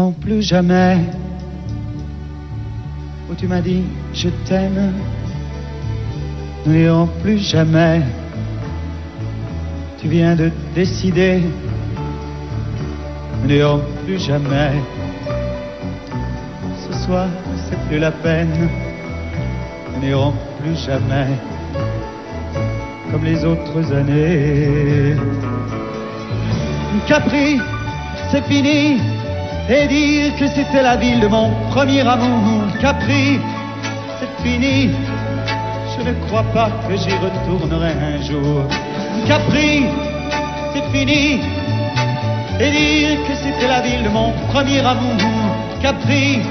Non plus jamais, où tu m'as dit je t'aime, nous n'irons plus jamais. Tu viens de décider, nous n'irons plus jamais. Ce soir, c'est plus la peine, nous n'irons plus jamais, comme les autres années. Capri, c'est fini. Et dire que c'était la ville de mon premier amour. Capri, c'est fini. Je ne crois pas que j'y retournerai un jour. Capri, c'est fini. Et dire que c'était la ville de mon premier amour. Capri,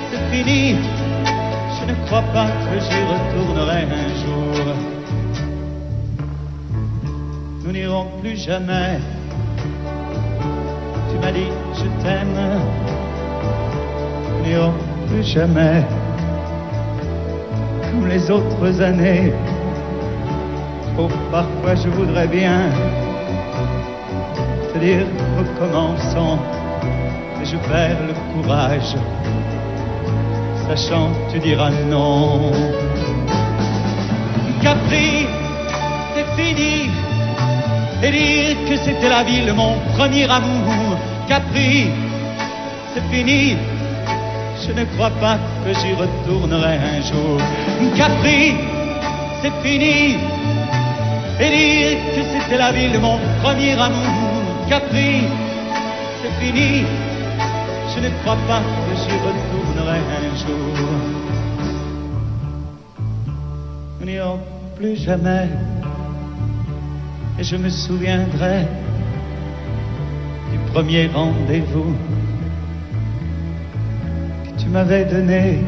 c'est fini. Je ne crois pas que j'y retournerai un jour. Nous n'irons plus jamais. Tu m'as dit je t'aime, nous n'irons plus jamais, comme les autres années. Oh, parfois je voudrais bien te dire recommençons, mais je perds le courage, sachant que tu diras non. Capri, c'est fini. Et dire que c'était la ville de mon premier amour. Capri, c'est fini. Je ne crois pas que j'y retournerai un jour. Capri, c'est fini. Et dire que c'était la ville de mon premier amour. Capri, c'est fini. Je ne crois pas que j'y retournerai un jour. Nous n'irons plus jamais. Et je me souviendrai du premier rendez-vous que tu m'avais donné.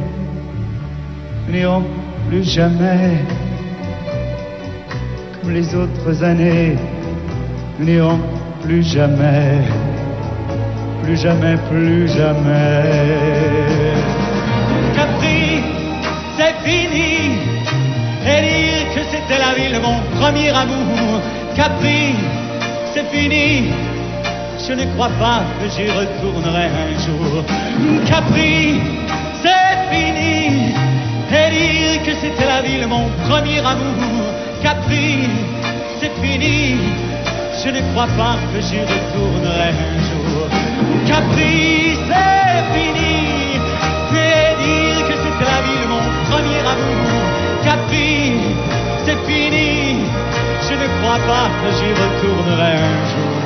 Nous n'irons plus jamais, comme les autres années. Nous n'irons plus jamais, plus jamais, plus jamais. Capri, c'est fini. Et dire que c'était la ville de mon premier amour. Capri, c'est fini. Je ne crois pas que j'y retournerai un jour. Capri, c'est fini. Et dire que c'était la ville de mon premier amour. Capri, c'est fini. Je ne crois pas que j'y retournerai un jour. Capri, c'est fini. Et dire que c'était la ville de mon premier amour. Capri, c'est fini. Je ne crois pas que j'y retournerai un jour.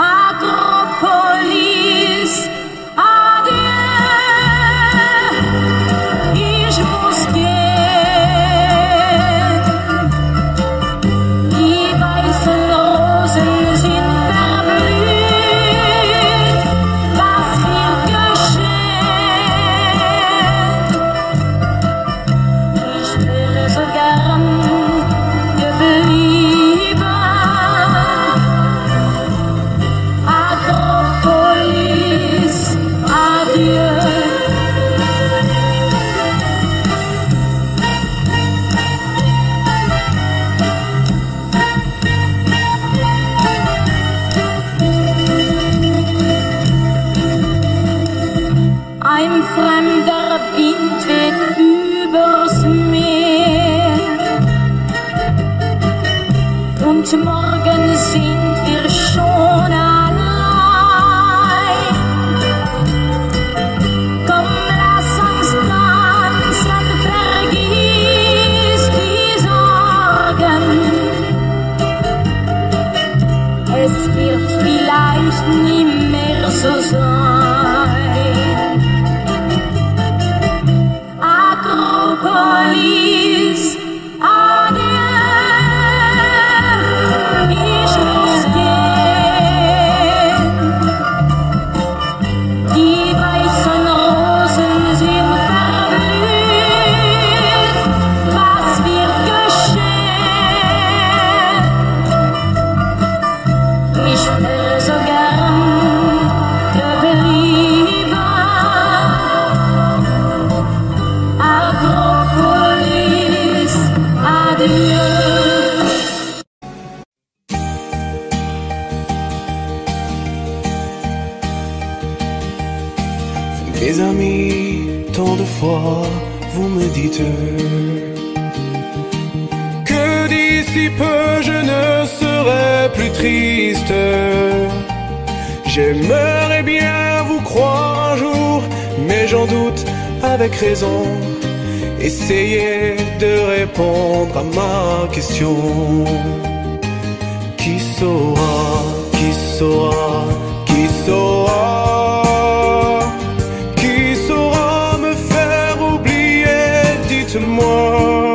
Agro vielleicht nie mehr so sein. Akropolis, adieu, ich muss gehen. Die weißen Rosen sind verblüht, was wird geschehen? Ich wäre so gern geblieben. Akropolis, adieu. Mes amis, tant de fois vous me dites que d'ici peu je ne serai plus triste. J'aimerais bien vous croire un jour, mais j'en doute avec raison. Essayez de répondre à ma question. Qui saura, qui saura, qui saura? Moi,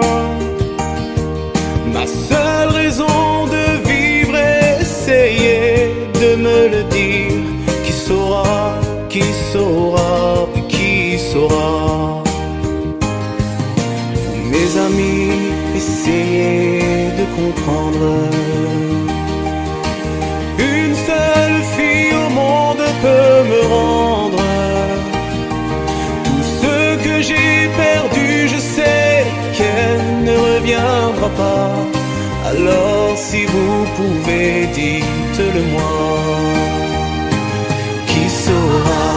ma seule raison de vivre, essayez de me le dire. Qui saura, qui saura, qui saura? Vous, mes amis, essayez de comprendre. Une seule fille au monde peut me rendre tout ce que j'ai perdu. Je sais qu'elle ne reviendra pas. Alors si vous pouvez, dites-le moi. Qui saura,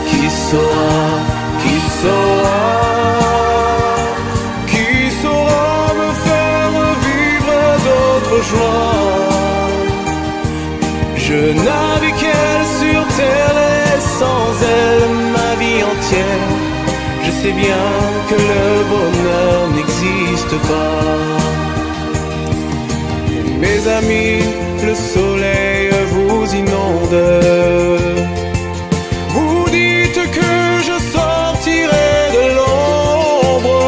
qui saura, qui saura? Qui saura me faire vivre d'autres joies? Je navigue qu'elle sur terre et sans elle ma vie entière. Je sais bien que le bonheur n'existe pas. Mes amis, le soleil vous inonde. Vous dites que je sortirai de l'ombre.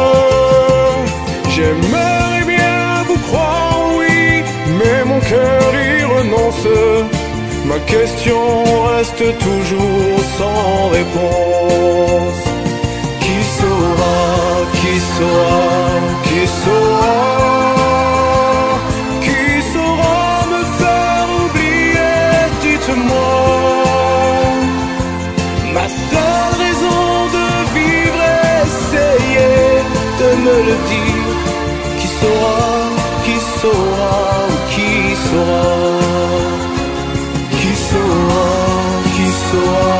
J'aimerais bien vous croire, oui, mais mon cœur y renonce. Ma question reste toujours sans réponse. Qui saura, qui saura, qui saura? Qui saura me faire oublier? Dites-moi. Ma seule raison de vivre, essayez de me le dire. Qui saura, qui saura, qui saura? Qui saura, qui saura,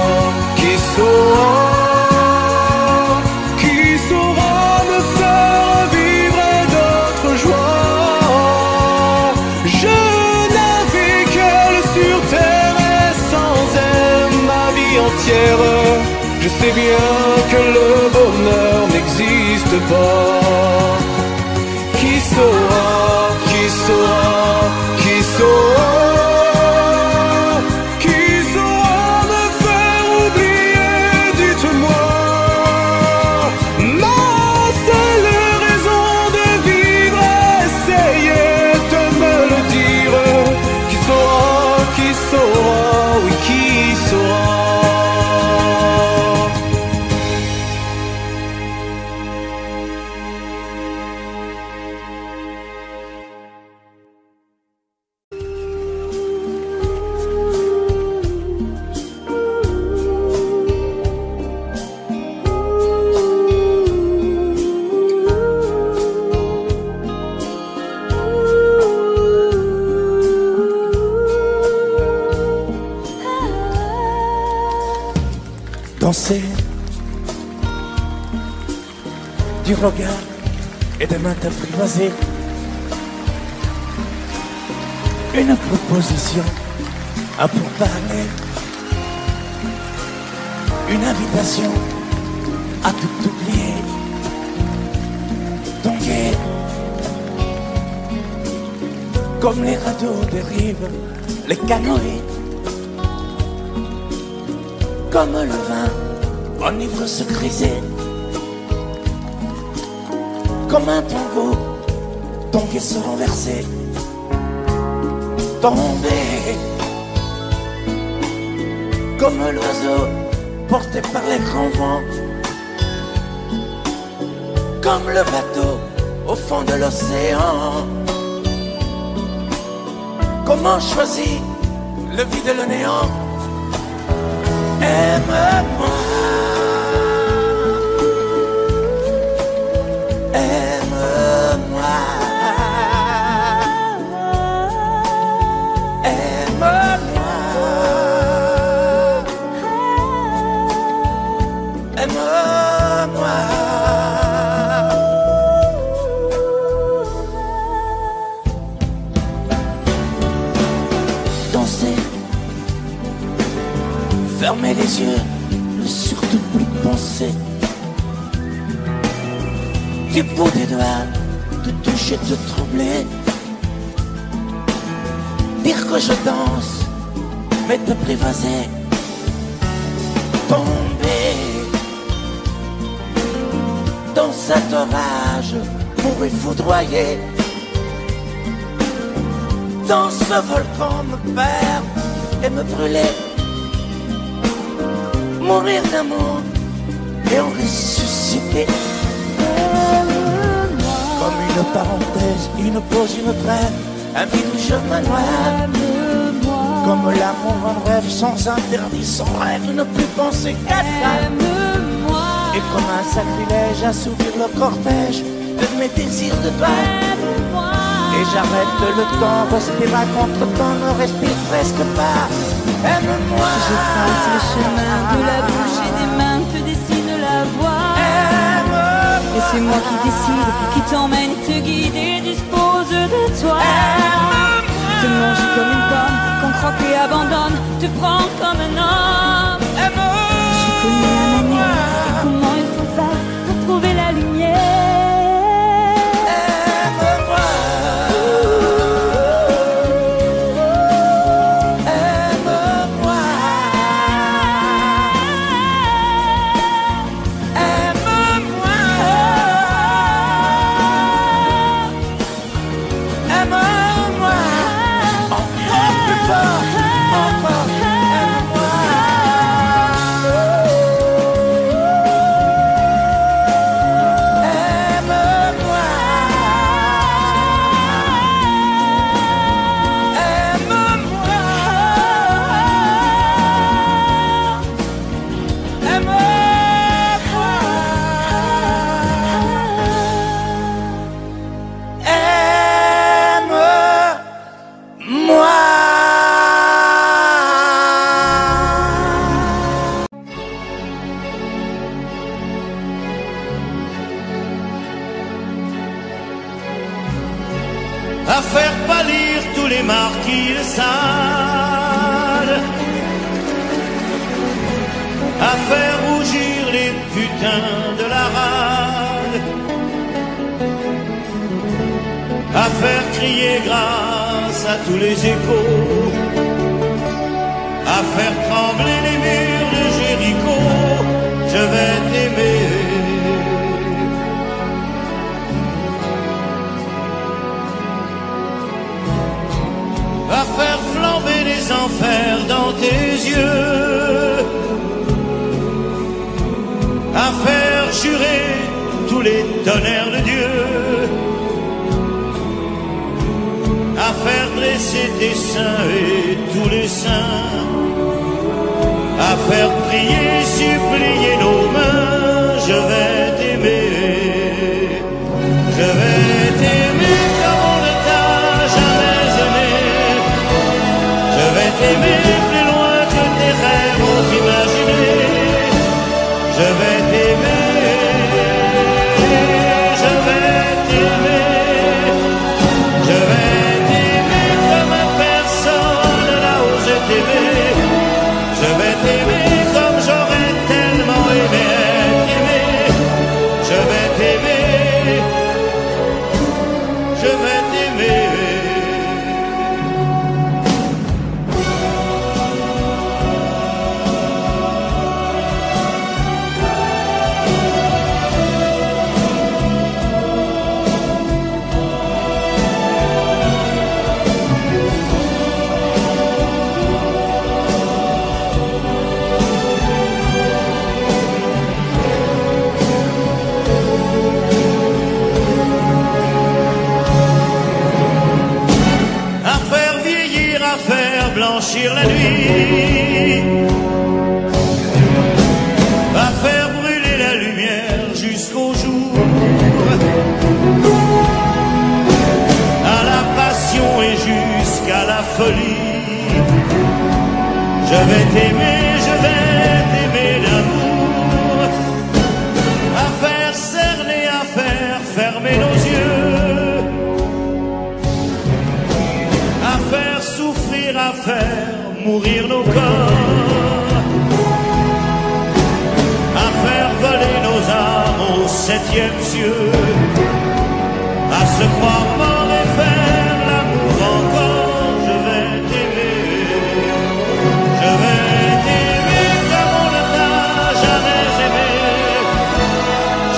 qui saura? Je sais bien que le bonheur n'existe pas. Qui saura, qui saura, qui saura? Qui saura me faire oublier? Dites-moi. Ma seule raison de vivre, essayez de me le dire. Qui saura, qui saura, oui, qui saura? Danser du regard et des mains apprivoisées. Une proposition à pourparler. Une invitation à tout oublier. Tanguer comme les radeaux des rives, les canoës comme le vin enivre ce grisé, comme un tango, ton pied se renversé, tombé, comme l'oiseau porté par les grands vents, comme le bateau au fond de l'océan. Comment choisir le vide et le néant? Aime-moi, aime-moi, aime-moi, aime-moi. Danser, fermer les yeux, ne surtout plus penser. Du bout des doigts, te toucher, te troubler. Dire que je danse, mais te prévaser. Tomber dans cet orage pour y foudroyer. Dans ce volcan me perdre et me brûler. Mourir d'amour et en ressusciter. Comme une parenthèse, une pause, une trêve, un vide où je me noie. Comme l'amour en rêve, sans interdit, sans rêve, ne plus penser qu'à ça. Et comme un sacrilège, assouvir le cortège de mes désirs de toi. Et j'arrête le temps, respire à contre-temps, ne respire presque pas. Aime-moi. Je trace le chemin de la bouche et des mains te dessine la voie. Et c'est moi qui décide, qui t'emmène, te guide et dispose de toi. Te mange comme une pomme, qu'on croque et abandonne, te prend comme un homme. Je connais la manière et comment il faut faire pour trouver la lumière. À faire pâlir tous les marquis de Sade, à faire rougir les putains de la rade, à faire crier grâce à tous les échos, à faire trembler les murs de Jéricho. Je vais t'aimer. À faire flamber les enfers dans tes yeux, à faire jurer tous les tonnerres de Dieu, à faire dresser tes seins et tous les saints, à faire prier, supplier nos mains. Je vais t'aimer, je vais t'aimer comme on ne t'a jamais aimé. Je vais t'aimer plus loin que tes rêves ont imaginé. Je vais t'aimer, je vais t'aimer, je vais t'aimer comme personne n'a osé t'aimer. Je vais t'aimer comme j'aurais nuit va faire brûler la lumière jusqu'au jour, à la passion et jusqu'à la folie. Je vais t'aimer d'amour, à faire cerner, à faire fermer nos yeux, à faire souffrir, à faire mourir nos corps, à faire voler nos âmes au 7e cieux, à se croire mort et faire l'amour encore. Je vais t'aimer, je vais t'aimer comme on ne t'a jamais aimé.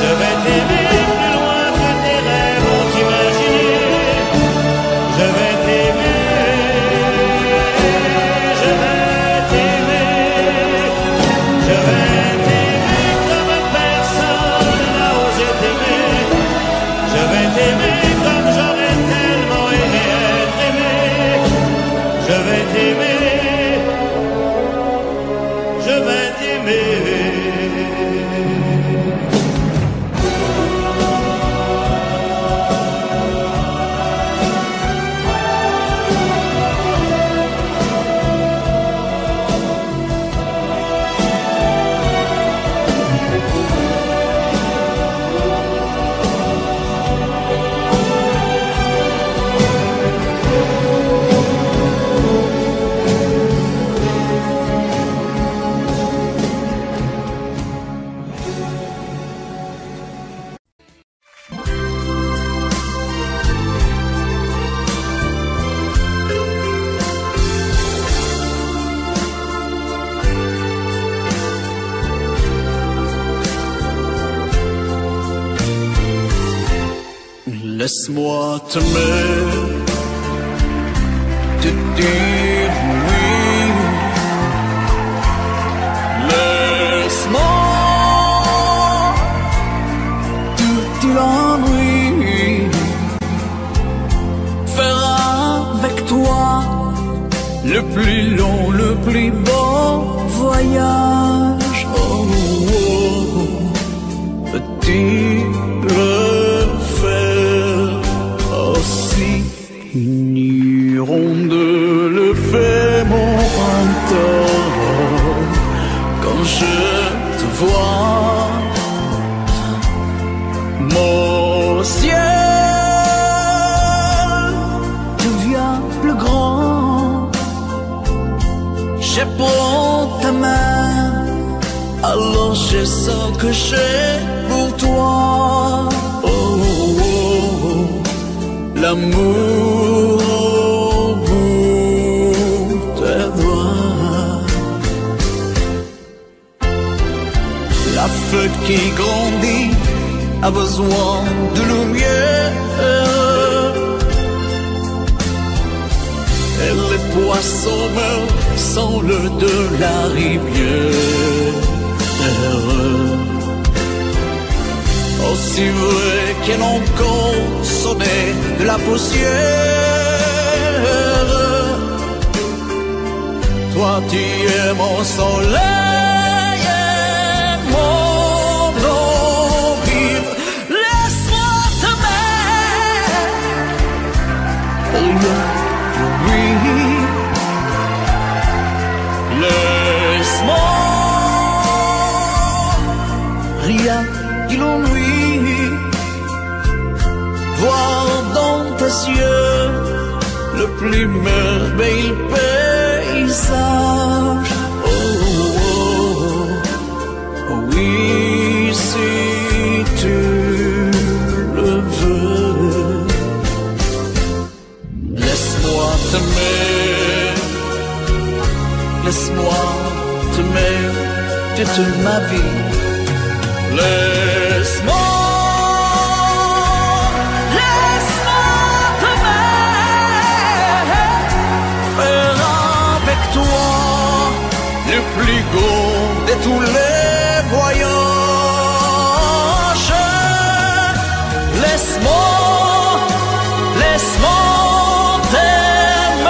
Je vais t'aimer plus loin que tes rêves ont imaginé. Je vais t'aimer, je vais t'aimer, je vais t'aimer comme personne n'a osé t'aimer. Je vais t'aimer comme j'aurais tellement aimé être aimé. Je vais t'aimer, je vais t'aimer. Laisse-moi t'aimer, te dire oui. Laisse-moi tout l'ennui, faire avec toi le plus long, le plus beau voyage. Oh, oh, petit finiront de le faire mon printemps. Quand je te vois, mon ciel devient plus grand. Je prends ta main, alors je sens que j'ai pour toi. L'amour au bout des doigts, la feuille qui grandit a besoin de lumière, et les poissons meurent sans l'eau de la rivière. Aussi vrai qu'elle encore sonnait de la poussière. Toi tu es mon soleil et mon eau vive. Laisse-moi t'aimer, oui. Laisse-moi rien qui l'ennuie, voir dans tes yeux le plus merveilleux paysage. Oh, oh, oh, oui, si tu le veux. Laisse-moi t'aimer, laisse-moi t'aimer toute ma vie. Laisse-moi t'aimer, faire avec toi le plus grand de tous les voyages. Laisse-moi t'aimer,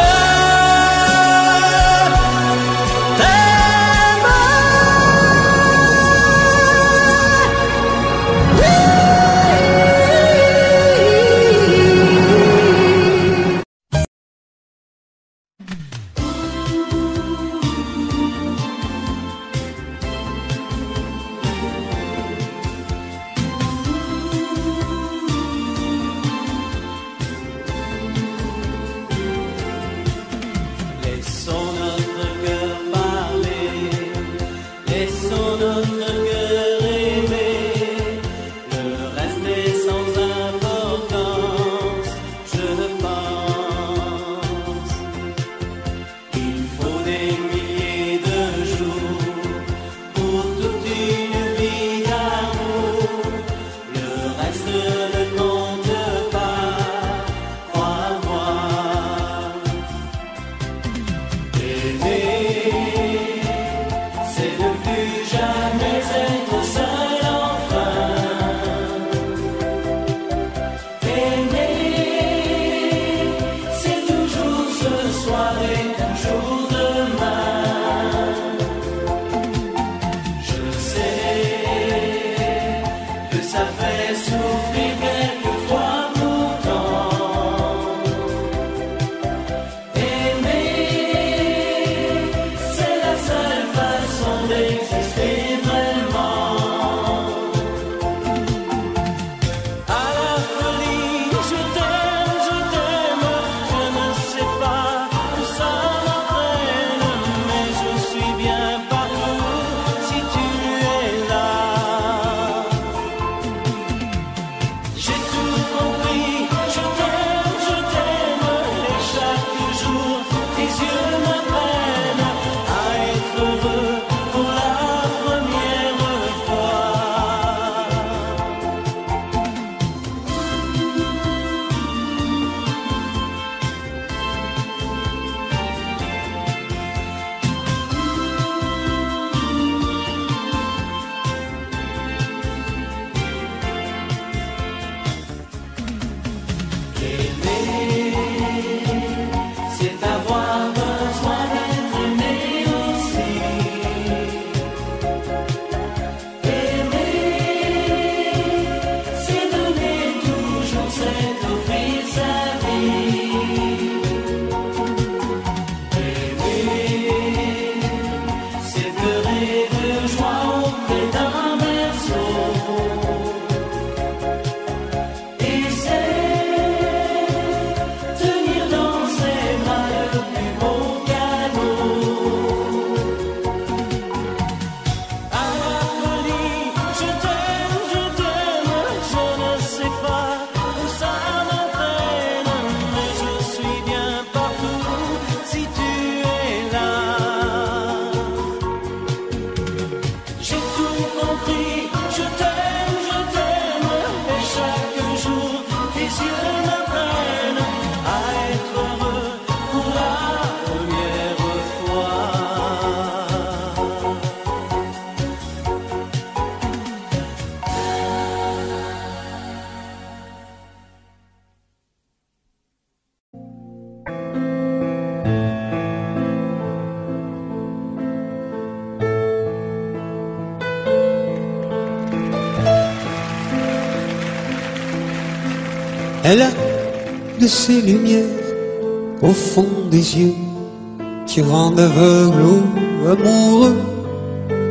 Elle a de ces lumières au fond des yeux qui rendent aveugle ou amoureux.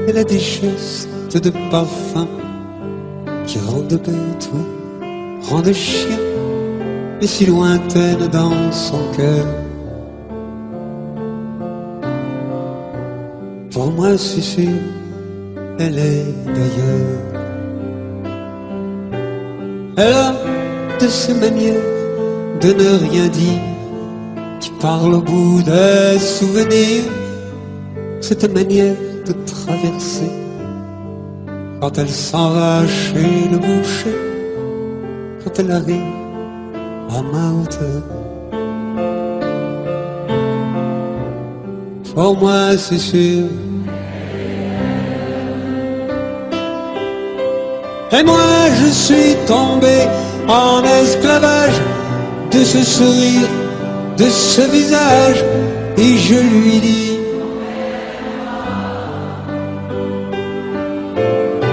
Elle a des gestes de parfum qui rendent bête ou rendent chien, mais si lointaine dans son cœur. Pour moi c'est sûr, elle est d'ailleurs. Elle a de ces manières de ne rien dire qui parle au bout des souvenirs. Cette manière de traverser quand elle s'en va chez le boucher, quand elle arrive à ma hauteur. Pour moi c'est sûr. Et moi je suis tombé en esclavage de ce sourire, de ce visage, et je lui dis: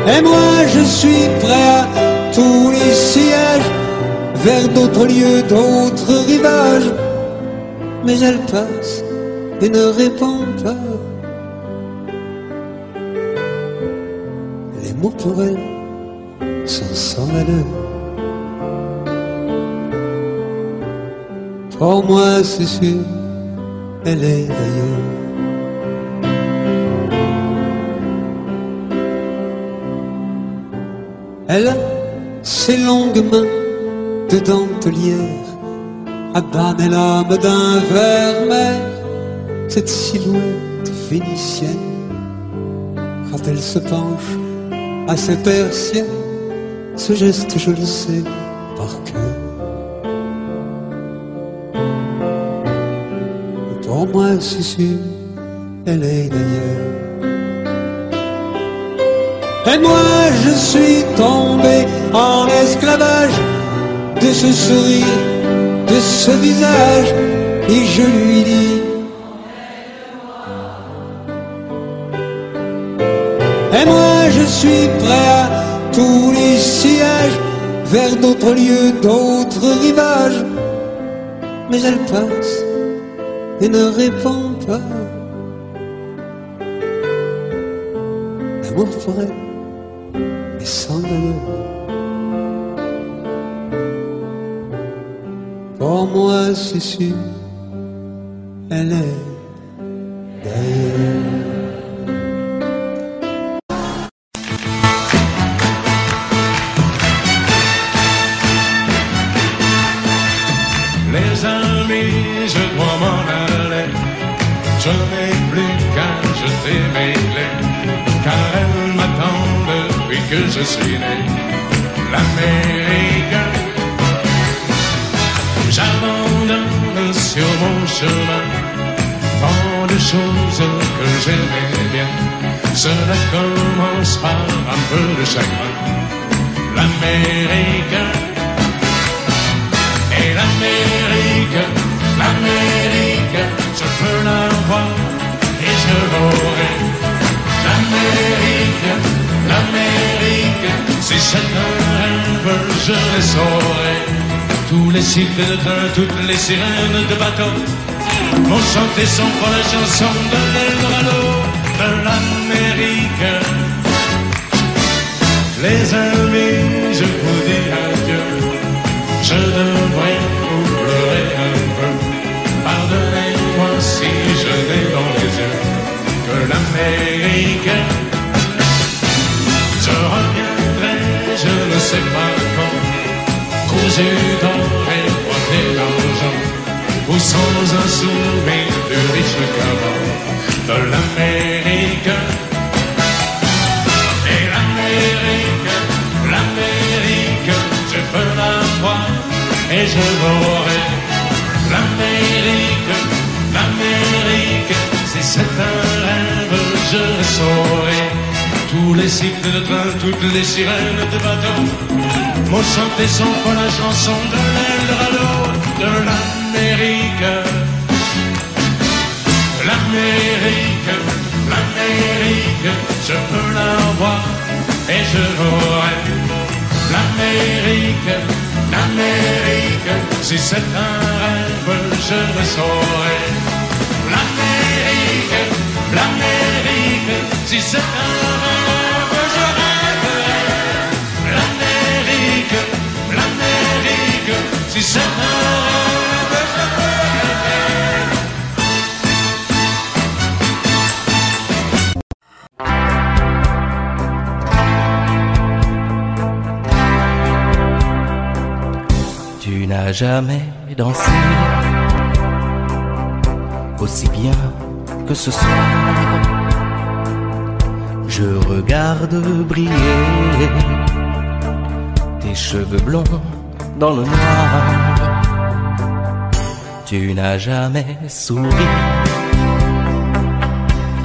et moi je suis prêt à tous les sièges, vers d'autres lieux, d'autres rivages. Mais elle passe et ne répond pas. Les mots pour elle sont sans valeur. Pour moi c'est sûr, elle est d'ailleurs. Elle a ses longues mains de dentelière à banner l'âme d'un vermeil. Cette silhouette vénitienne, quand elle se penche à ses persiennes, ce geste je le sais par cœur. Pour moi c'est sûr, elle est d'ailleurs. Et moi je suis tombé en esclavage de ce sourire, de ce visage, et je lui dis: et moi je suis prêt à tous les sièges, vers d'autres lieux, d'autres rivages. Mais elle passe et ne répond pas. L'amour pour elle est sans valeur. Pour moi c'est sûr, elle est d'ailleurs. Les amis, je dois m'en aller. Je n'ai plus qu'à jeter mes clés, car elles m'attendent depuis que je suis né. L'Amérique, j'abandonne sur mon chemin tant de choses que j'aimais bien. Cela commence par un peu de chagrin. L'Amérique, et l'Amérique, l'Amérique, je peux la voir et je l'aurai. L'Amérique, l'Amérique, si c'est un rêve, je les saurai. Tous les cycles de train, toutes les sirènes de bateau vont chanter son pour la chanson de l'Eldorado de l'Amérique. Les amis, je vous dis adieu. Je devrais vous pleurer un peu. Pardonnez-moi si je n'ai dans les yeux que l'Amérique. Je reviendrai, je ne sais pas quand, cousu d'or et coiffé d'argent, ou sans un sourire plus riche qu'avant de l'Amérique. Et l'Amérique, l'Amérique, je peux la voir et je l'aurai. L'Amérique, l'Amérique, si c'est un rêve, je le saurai. Tous les cycles de train, toutes les sirènes de bateau m'ont chanté son pour la chanson de l'Eldorado de l'Amérique. L'Amérique, l'Amérique, je peux la voir et je l'aurai. L'Amérique, l'Amérique, Si c'est un rêve, je le saurai. L'Amérique, si c'est un rêve, je rêverai. L'Amérique, si c'est un rêve, je rêverai. Tu n'as jamais dansé aussi bien que ce soir. Je regarde briller tes cheveux blonds dans le noir. Tu n'as jamais souri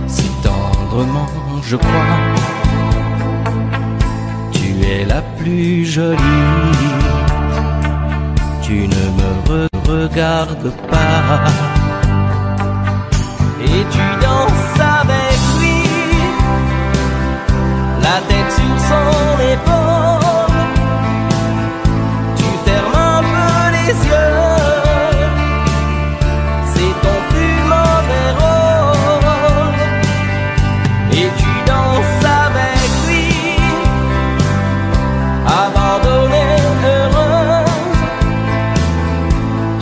si tendrement, je crois. Tu es la plus jolie. Tu ne me regardes pas. Et tu danses avec lui, la tête sur son épaule. Tu fermes un peu les yeux, c'est ton plus mauvais rôle. Et tu danses avec lui, abandonnée, heureuse.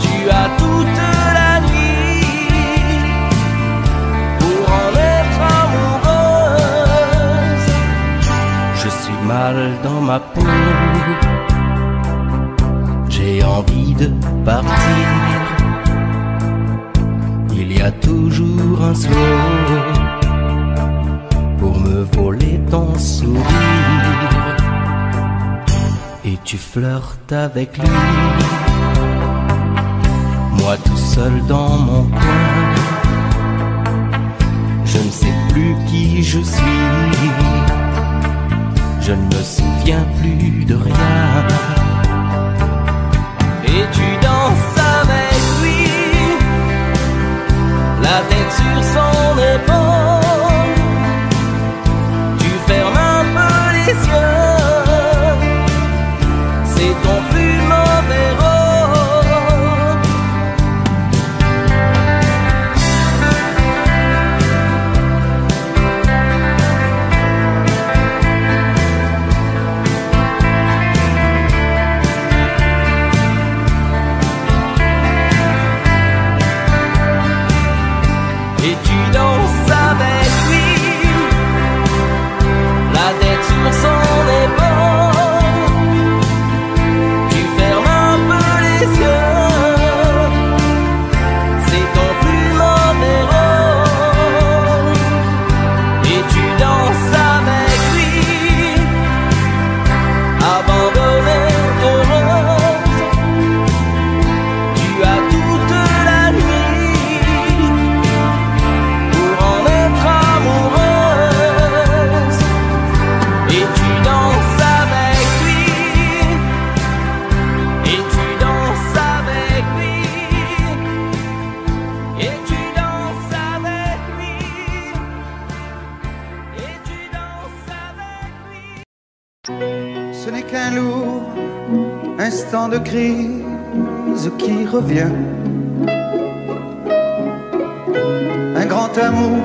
Tu as toute la nuit pour en être amoureuse. Je suis mal dans ma peau, j'ai envie de partir. Il y a toujours un slow pour me voler ton sourire. Et tu flirtes avec lui, moi tout seul dans mon coin. Je ne sais plus qui je suis, je ne me souviens plus de rien. Et tu danses avec lui, la tête sur son épaule. Tu fermes un peu les yeux, c'est ton plus mauvais rôle. Et tu danses avec lui, la tête sur son épaule. Tu fermes un peu les yeux, c'est ton plus mauvais rôle. Et tu danses avec lui, abandonnée, heureuse. Tu as toute la nuit pour en être amoureuse. Et tu danses avec lui, et tu danses avec lui, et tu danses avec lui, et tu danses avec lui. Ce n'est qu'un lourd instant de crise qui revient. Un grand amour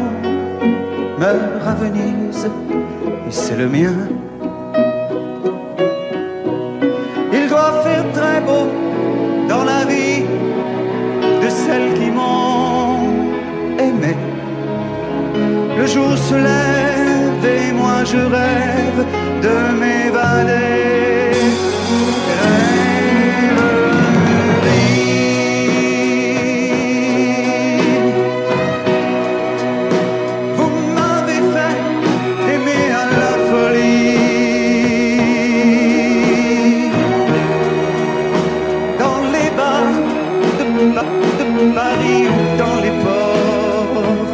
meurt à Venise, et c'est le mien. Il doit faire très beau dans la vie de celles qui m'ont aimé. Le jour se lève et moi je rêve de m'évader. Vous m'avez fait aimer à la folie. Dans les bars de Paris ou dans les ports.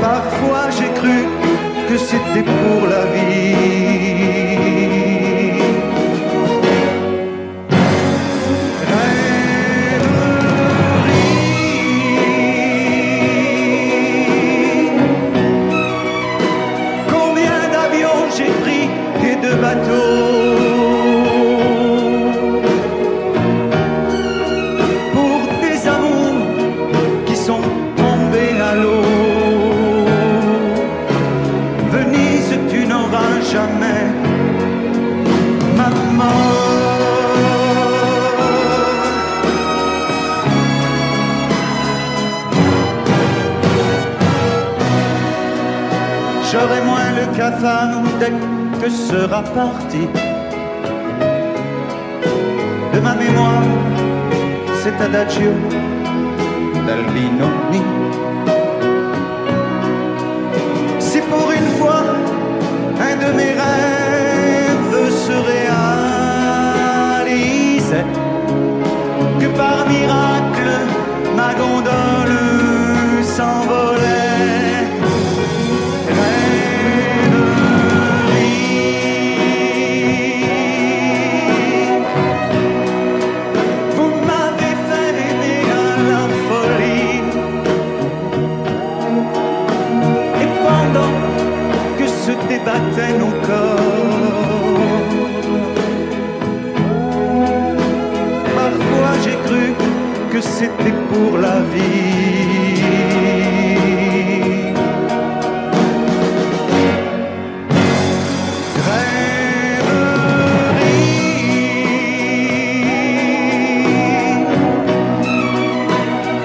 Parfois j'ai cru que c'était pour la vie. Rêverie. Combien d'avions j'ai pris et de bateaux. j'aurai moins le cafard dès que sera parti de ma mémoire cet adagio d'Albino. Si pour une fois un de mes rêves se réalisait, que par miracle ma gondole s'envolait, rêverie. Vous m'avez fait aimer à la folie, et pendant que se débattaient nos corps, parfois j'ai cru que c'était pour la vie. Rêverie.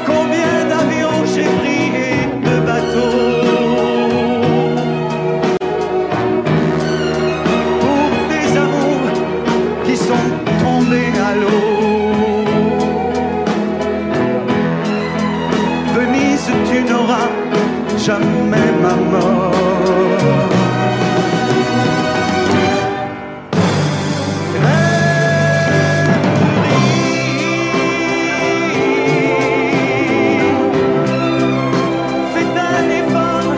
Combien d'avions j'ai pris et de bateaux pour des amours qui sont tombés à l'eau. Tu n'auras jamais ma mort. Faites un effort,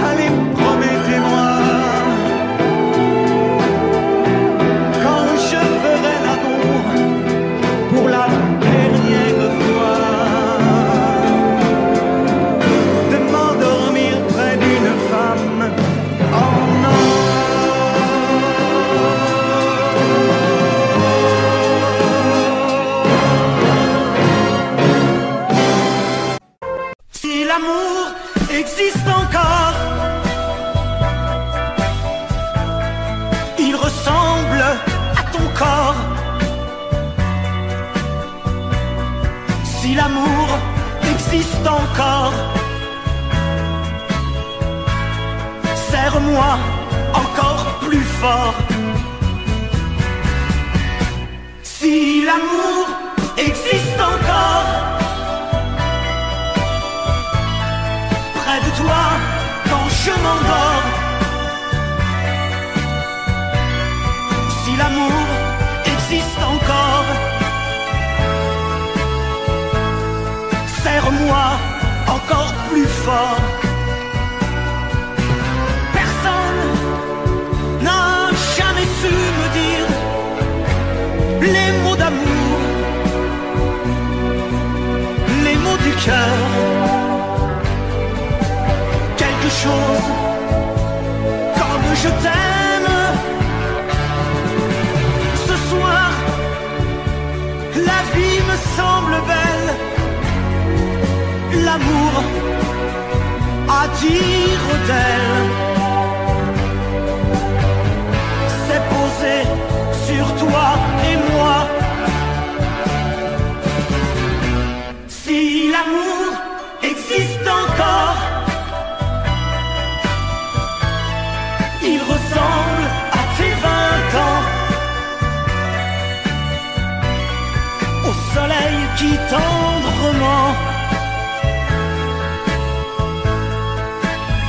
allez, promettez-moi, quand je ferai l'amour pour la dernière fois, l'amour existe encore. Il ressemble à ton corps. Si l'amour existe encore, serre-moi encore plus fort. Si l'amour existe encore, près de toi quand je m'endors. Si l'amour existe encore, serre-moi encore plus fort. Personne n'a jamais su me dire les mots d'amour, les mots du cœur. Quelque chose comme je t'aime. Ce soir, la vie me semble belle. L'amour à dire d'elle s'est posé sur toi et moi. Si l'amour existe encore, il ressemble à tes 20 ans, au soleil qui tendrement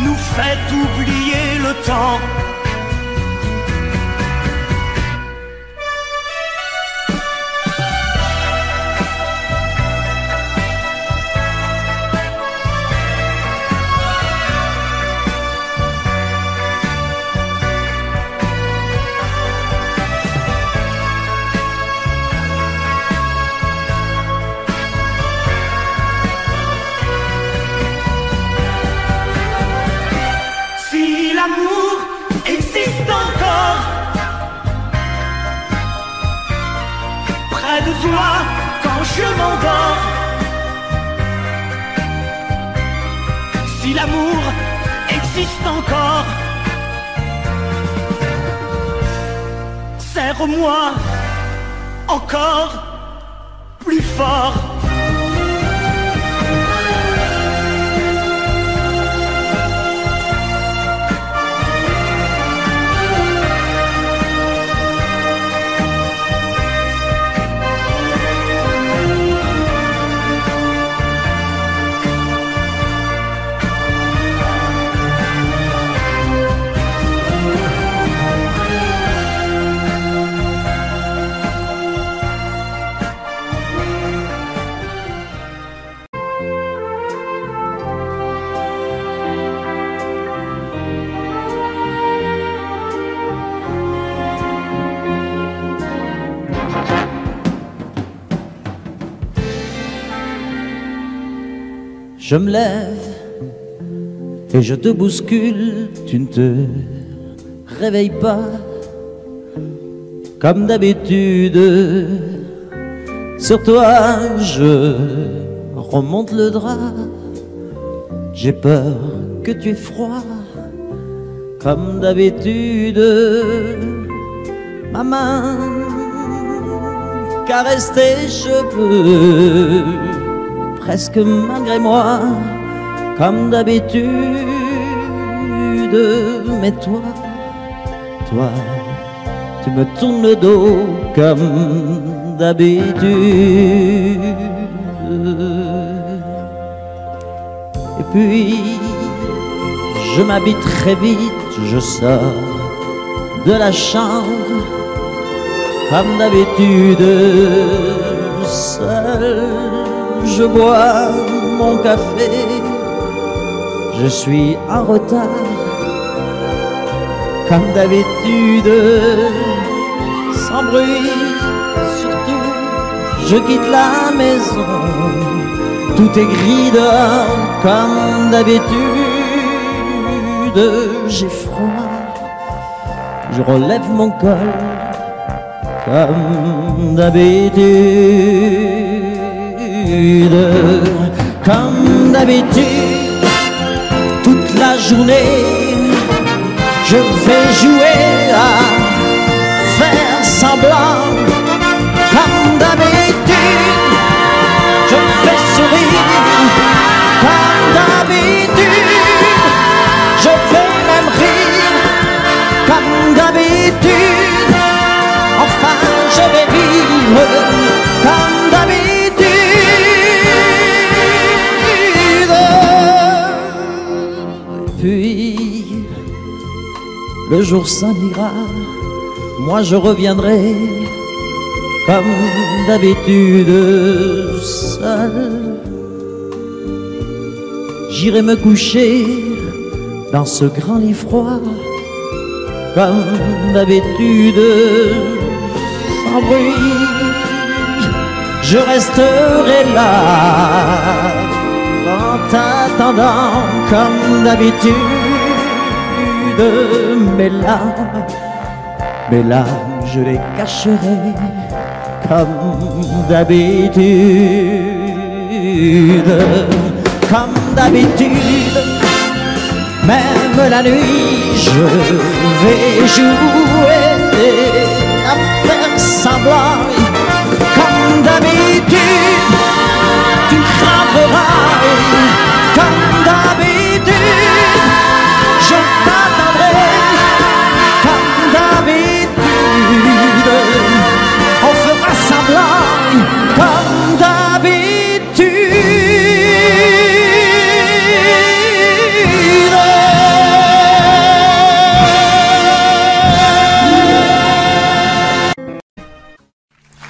nous fait oublier le temps. L'amour existe encore, près de toi quand je m'endors. Si l'amour existe encore, serre-moi encore plus fort. Je me lève et je te bouscule, tu ne te réveilles pas comme d'habitude. Sur toi je remonte le drap, j'ai peur que tu aies froid comme d'habitude. Ma main caresse tes cheveux, presque malgré moi, comme d'habitude. Mais toi, tu me tournes le dos comme d'habitude. Et puis, je m'habille très vite, je sors de la chambre comme d'habitude. Seul, je bois mon café, je suis en retard comme d'habitude. Sans bruit, surtout, je quitte la maison, tout est gris dehors comme d'habitude. J'ai froid, je relève mon col comme d'habitude. Comme d'habitude, toute la journée, je vais jouer à faire semblant. Comme d'habitude, je fais sourire. Comme d'habitude, je vais même rire. Comme d'habitude, enfin je vais vivre comme d'habitude. Puis le jour s'en ira, moi je reviendrai comme d'habitude seul. J'irai me coucher dans ce grand lit froid comme d'habitude, sans bruit. Je resterai là en t'attendant comme d'habitude. Mes larmes, je les cacherai comme d'habitude. Comme d'habitude, même la nuit, je vais jouer à faire semblant. Comme d'habitude, tu craindras. Comme d'habitude, je t'attendrai. Comme d'habitude, on fera semblant. Comme d'habitude.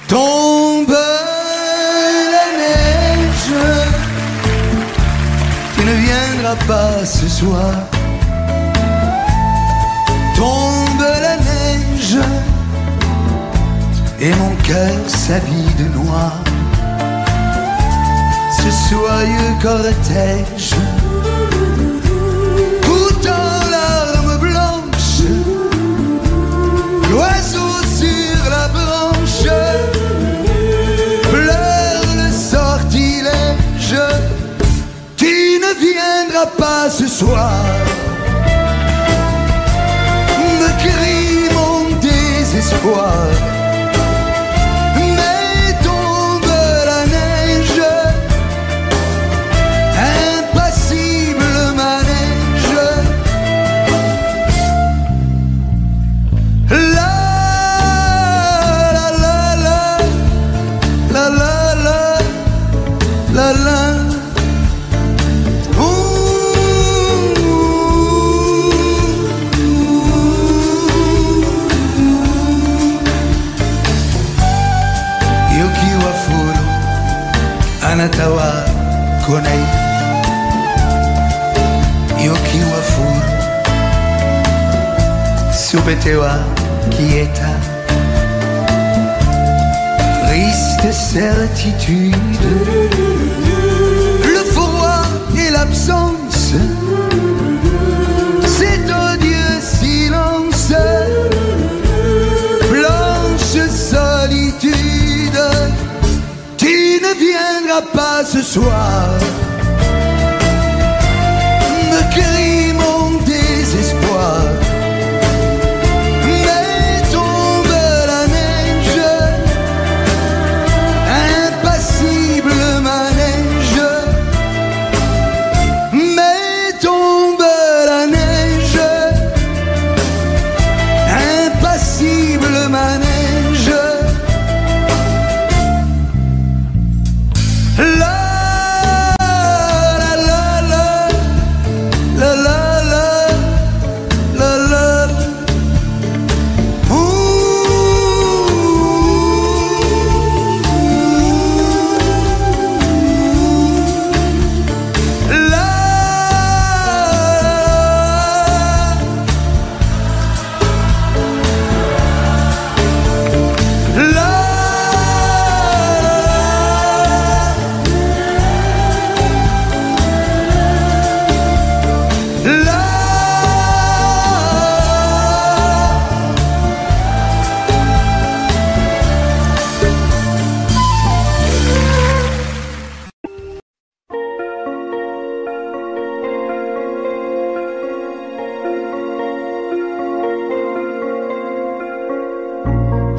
Tombe la neige, tu ne viendras pas ce soir. Tombe la neige, et mon cœur s'habille de noir. Ce soyeux cortège, tout en larmes blanches, l'oiseau sur la branche pleure le sortilège. Tu ne viendras pas ce soir, me crie mon désespoir. Mais tombe la neige, impassible manège. La la la la la la la la la. Anatawa konai yoki wa furu subetewa quieta. Triste certitude, le froid ce soir me crie mon désespoir. Mais tombe la neige, impassible manège. Mais tombe la neige, impassible manège.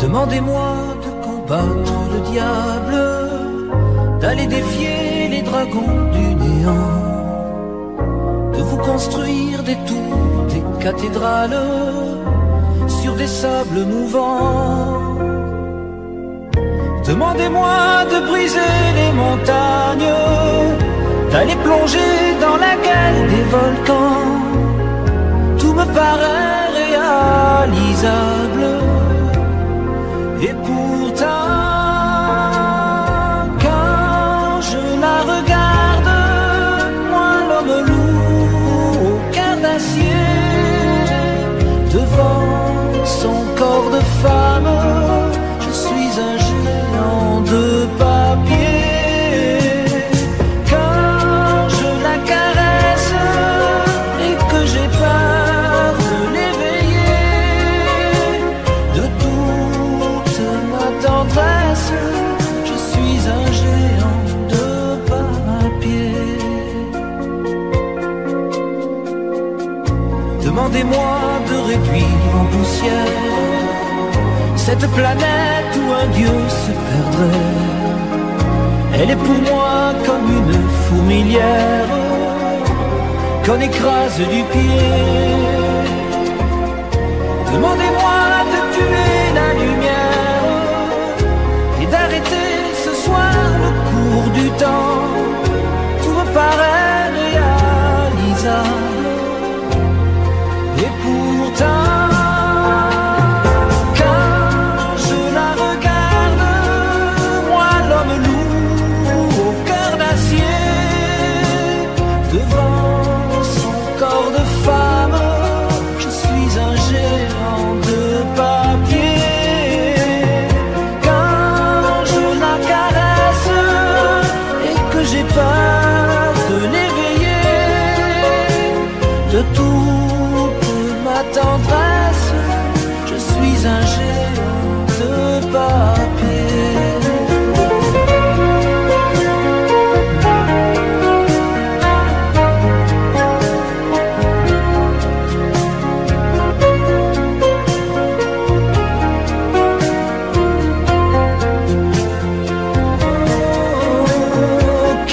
Demandez-moi de combattre le diable, d'aller défier les dragons du néant, de vous construire des tours, des cathédrales sur des sables mouvants. Demandez-moi de briser les montagnes, d'aller plonger dans la gueule des volcans. Tout me paraît réalisable. Et pourtant, quand je la regarde, moi l'homme lourd au cœur d'acier, devant son corps de femme, je suis un géant de papier. Quand je la caresse et que j'ai peur de l'éveiller, de toute ma tendresse, je suis un géant de papier. Demandez-moi de réduire en poussière cette planète où un dieu se perdrait. Elle est pour moi comme une fourmilière qu'on écrase du pied. Demandez-moi de tuer la lumière et d'arrêter ce soir le cours du temps. Tout me paraît réalisable. Et pourtant, quand je la regarde, moi l'homme lourd au cœur d'acier, devant son corps de femme, je suis un géant de papier. Quand je la caresse et que j'ai peur de l'éveiller, de toute ma tendresse, je suis un géant de papier.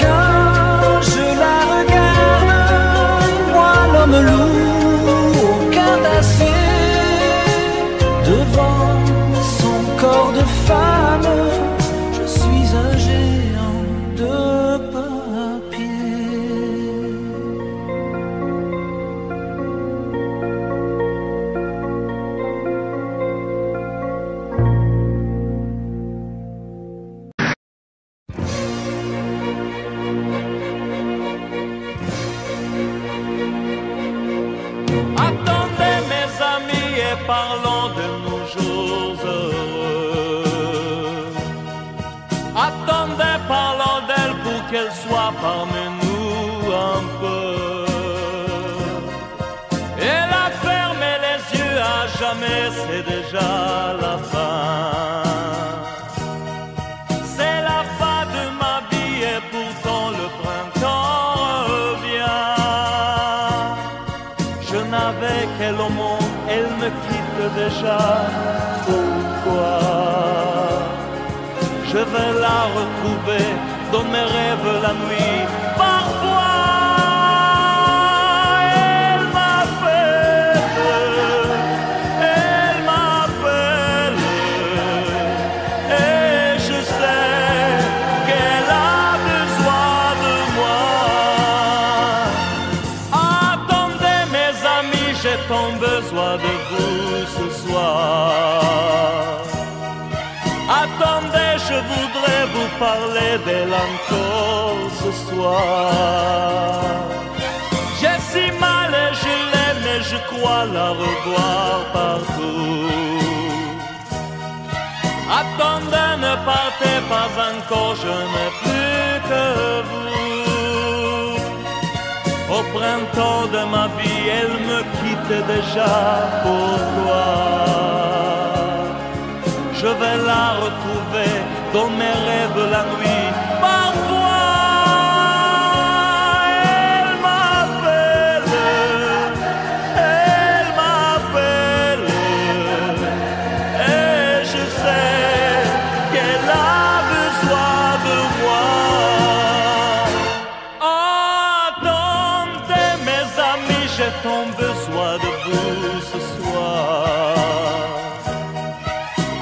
Quand je la regarde, moi l'homme lourd au cœur d'acier, devant son corps de femme, je suis un géant de papier. Attendez mes amis et parlons de nos jours heureux. Attendez, parlons d'elle pour qu'elle soit parmi nous un peu. Elle a fermé les yeux à jamais, c'est déjà la fin. C'est la fin de ma vie et pourtant avec elle au monde, elle me quitte déjà. Pourquoi? Je vais la retrouver dans mes rêves la nuit. Parfois, elle m'appelle, et je sais qu'elle a besoin de moi. Attendez mes amis, j'ai tant besoin de vous ce soir. Attendez, je voudrais vous parler d'elle encore ce soir. J'ai si mal et je l'aime et je crois la revoir partout. Attendez, ne partez pas encore, je n'ai plus que vous. Au printemps de ma vie, elle me quitte déjà. Pourquoi? Je vais la retrouver dans mes rêves la nuit. Parfois, elle m'appelle, et je sais qu'elle a besoin de moi. Attendez mes amis, j'ai tant besoin de vous ce soir.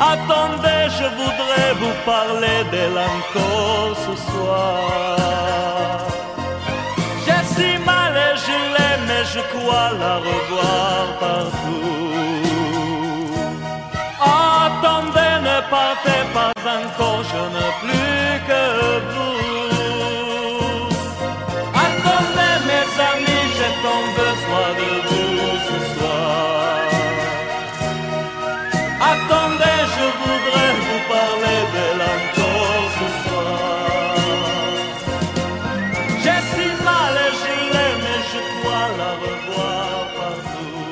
Attendez, je voudrais vous parler d'elle encore ce soir. J'ai si mal et je l'aime et je crois la revoir partout. Attendez, ne partez pas encore, je n'ai plus que vous. Attendez mes amis, j'ai tant besoin de vous ce soir. Attendez, je voudrais vous parler d'elle encore ce soir. J'ai si mal et je l'aime et je crois la revoir partout.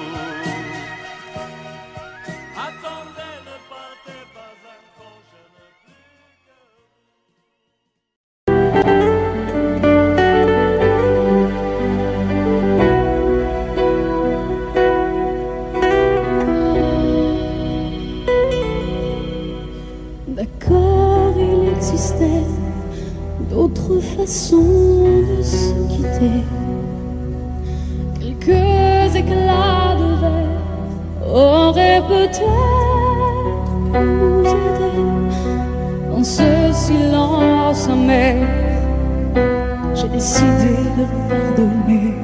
Attendez, ne partez pas encore, je n'ai plus que D'accord, il existait d'autres façons de se quitter. Quelques éclats de verre auraient peut-être pu nous aider. Dans ce silence amer, j'ai décidé de pardonner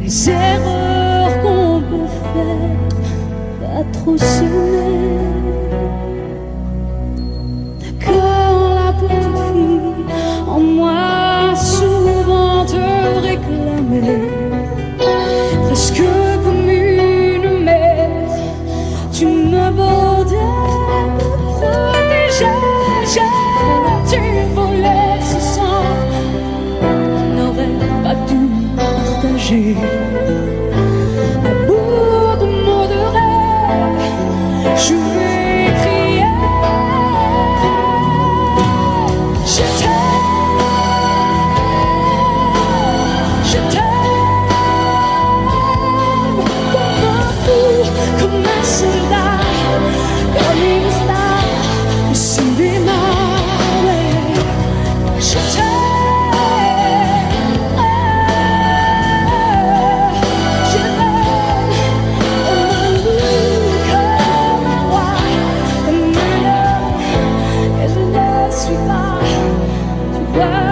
les erreurs qu'on peut faire, pas trop s'aimer. La petite fille en moi souvent te réclamait, presque comme une mère, tu me bordais, me protégeais, tu volais ce sang qu'on n'aurait pas dû partager. À bout de mots de rêve, je vais crier. Comme un soldat, comme une star au cinéma, ouais. Je t'aime, je l'aime, comme un loup, comme un roi, comme un homme, et je ne suis pas, tu vois,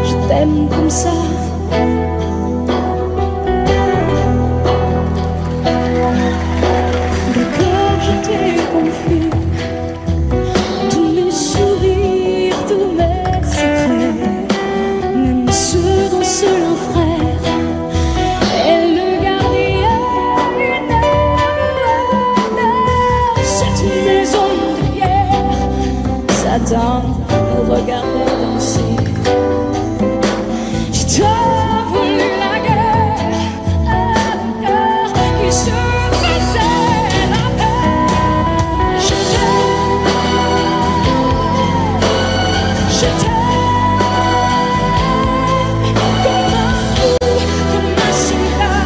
je t'aime comme ça. Tous mes sourires, tous mes secrets, même ceux dont seul un frère est le gardien d'une cette maison de pierre. Satan nous regardait danser. J'ai tant voulu la guerre, un cœur qui se faisait la paix. Je t'aime comme un fou, comme un soldat,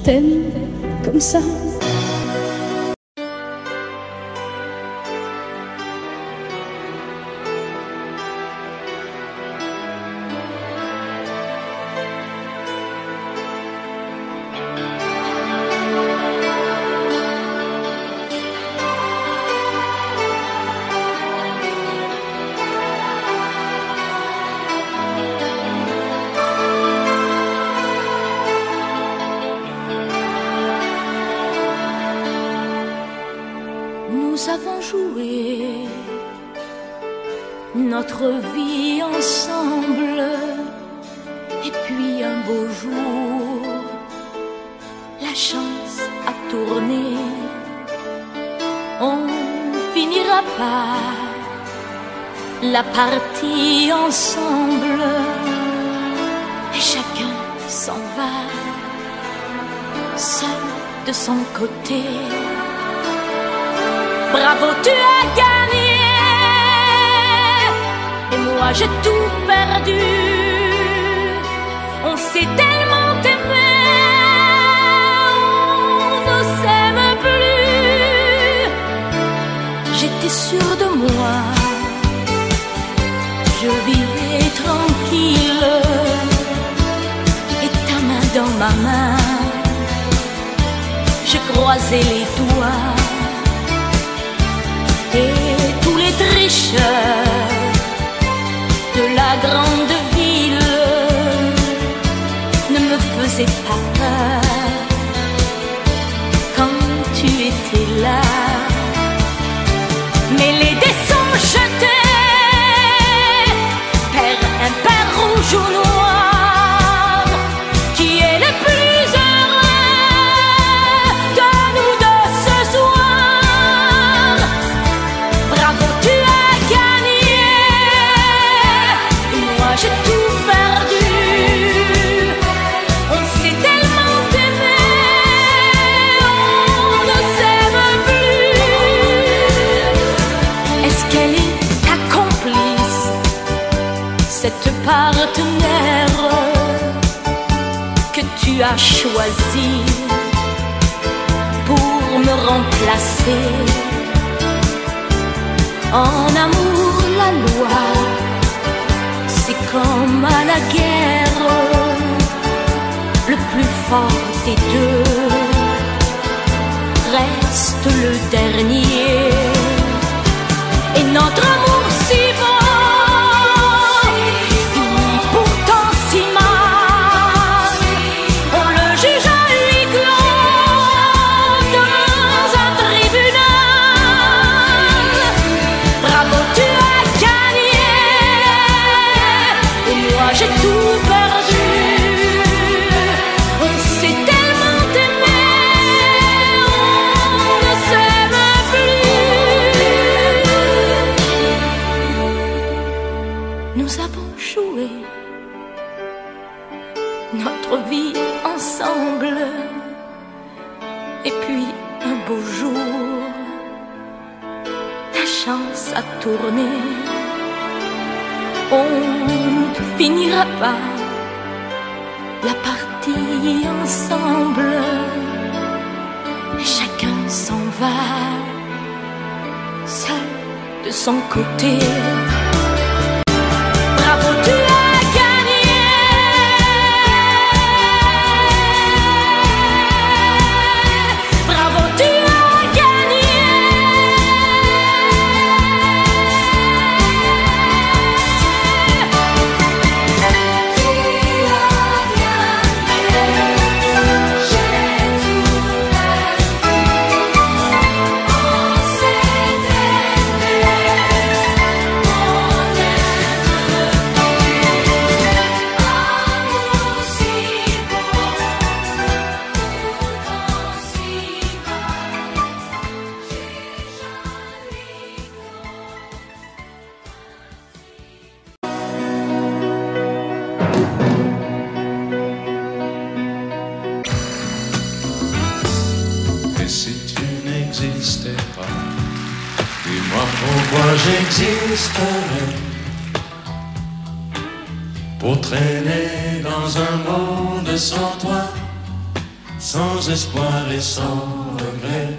t'aime comme ça. Nous avons joué notre vie ensemble, et puis un beau jour, la chance a tourné. On finira par la partie ensemble, et chacun s'en va, seul de son côté. Bravo, tu as gagné, et moi j'ai tout perdu. On s'est tellement aimé, on ne s'aime plus. J'étais sûre de moi, je vivais tranquille, et ta main dans ma main, je croisais les doigts. Et tous les tricheurs de la grande ville ne me faisaient pas peur quand tu étais là. Mais les dés sont jetés, père impair, rouge ou noir, qui est le plus heureux de nous deux ce soir. Bravo, tu as gagné, et moi j'ai tout perdu. On s'est tellement aimé, on ne s'aime plus. Est-ce qu'elle est ta complice, cette partenaire que tu as choisi pour me remplacer? En amour, la loi, c'est comme à la guerre, le plus fort des deux reste le dernier. Et notre amour si beau finit pourtant si mal. On le juge à huis clos dans un tribunal. Bravo, tu as gagné, et moi j'ai tout perdu. On s'est tellement aimé, on ne s'aime plus. Nous avons joué notre vie ensemble, et puis un beau jour, la chance a tourné. On ne finira pas la partie ensemble, et chacun s'en va, seul de son côté. Bravo, tu as gagné, bravo, tu as gagné. Et si tu n'existais pas, dis-moi pourquoi j'existerais. Pour traîner dans un monde sans toi, sans espoir et sans regret.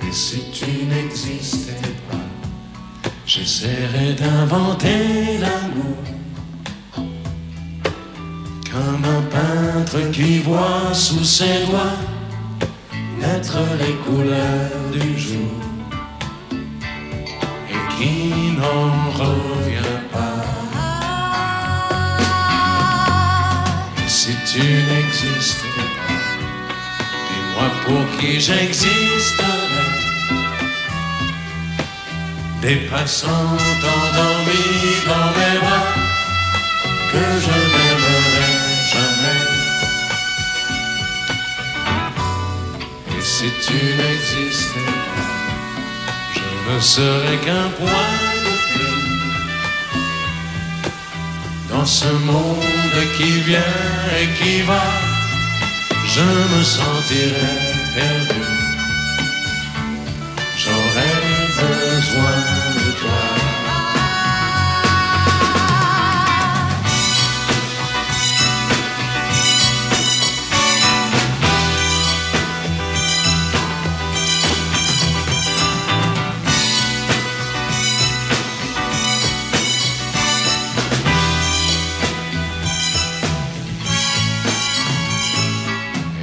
Et si tu n'existais pas, j'essaierais d'inventer l'amour, comme un peintre qui voit sous ses doigts naître les couleurs du jour et qui n'en revient pas. Et si tu n'existais pas, dis-moi pour qui j'existerais. Des passants endormis dans mes bras que je n'aimerais jamais. Et si tu n'existais pas, je ne serais qu'un point de plus dans ce monde qui vient et qui va. Je me sentirais perdu. J'aurais besoin de toi.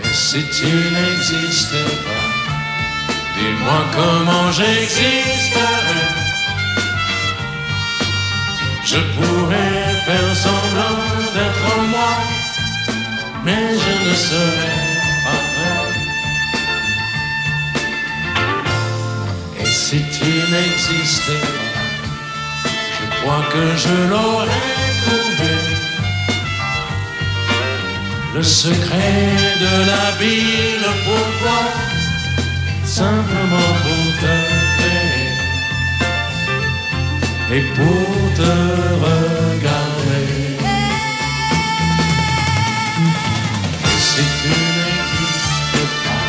Et si tu n'existais pas, dis-moi comment j'existerais. Je pourrais faire semblant d'être moi, mais je ne serais pas vrai. Et si tu n'existais pas, je crois que je l'aurais trouvé. Le secret de la vie, le pourquoi, simplement pour te créer et pour te regarder. Et si tu n'existes pas,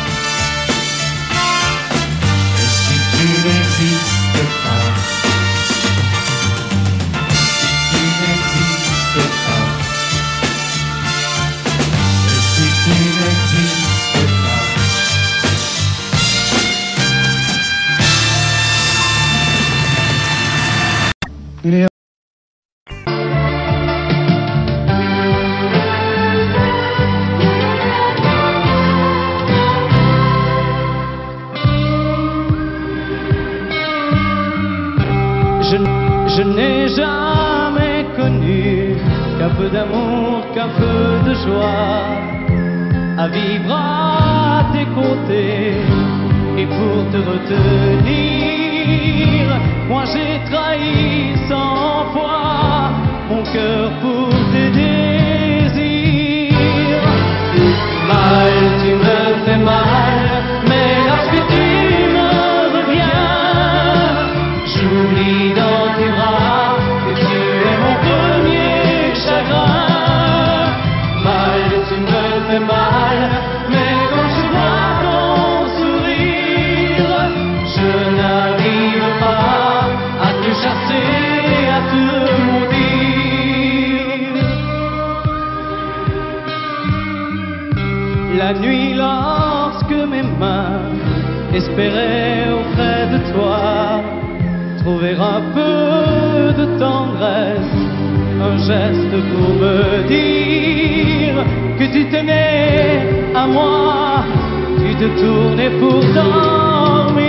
et si tu n'existes pas, si tu n'existes pas, et si tu n'existes pas. Je n'ai jamais connu qu'un peu d'amour, qu'un peu de joie, à vivre à tes côtés et pour te retenir. Moi j'ai trahi 100 fois mon cœur pour tes désirs. Mal, tu me fais mal, mais lorsque tu me reviens, j'oublie dans tes bras que tu es mon premier chagrin. Mal, tu me fais mal, mais quand je vois ton sourire, je n'arrive pas à te chasser, à te maudire. La nuit, lorsque mes mains espéraient auprès de toi trouver un peu de tendresse, un geste pour me dire que tu tenais à moi, tu te tournais pour dormir.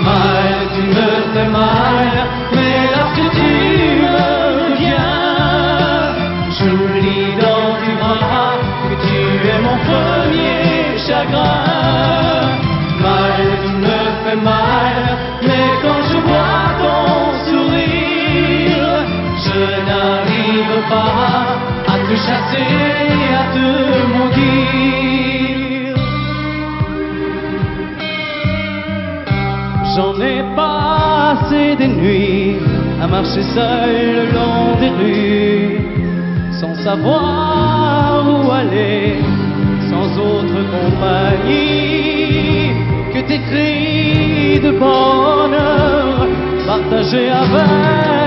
Mal, tu me fais mal, mais lorsque tu me reviens, j'oublie dans tes bras que tu es mon premier chagrin. Mal, tu me fais mal, mais quand je vois ton sourire, je n'arrive pas à te chasser, à te maudire. J'en ai passé des nuits à marcher seul le long des rues, sans savoir où aller, sans autre compagnie que tes cris de bonheur partagés avec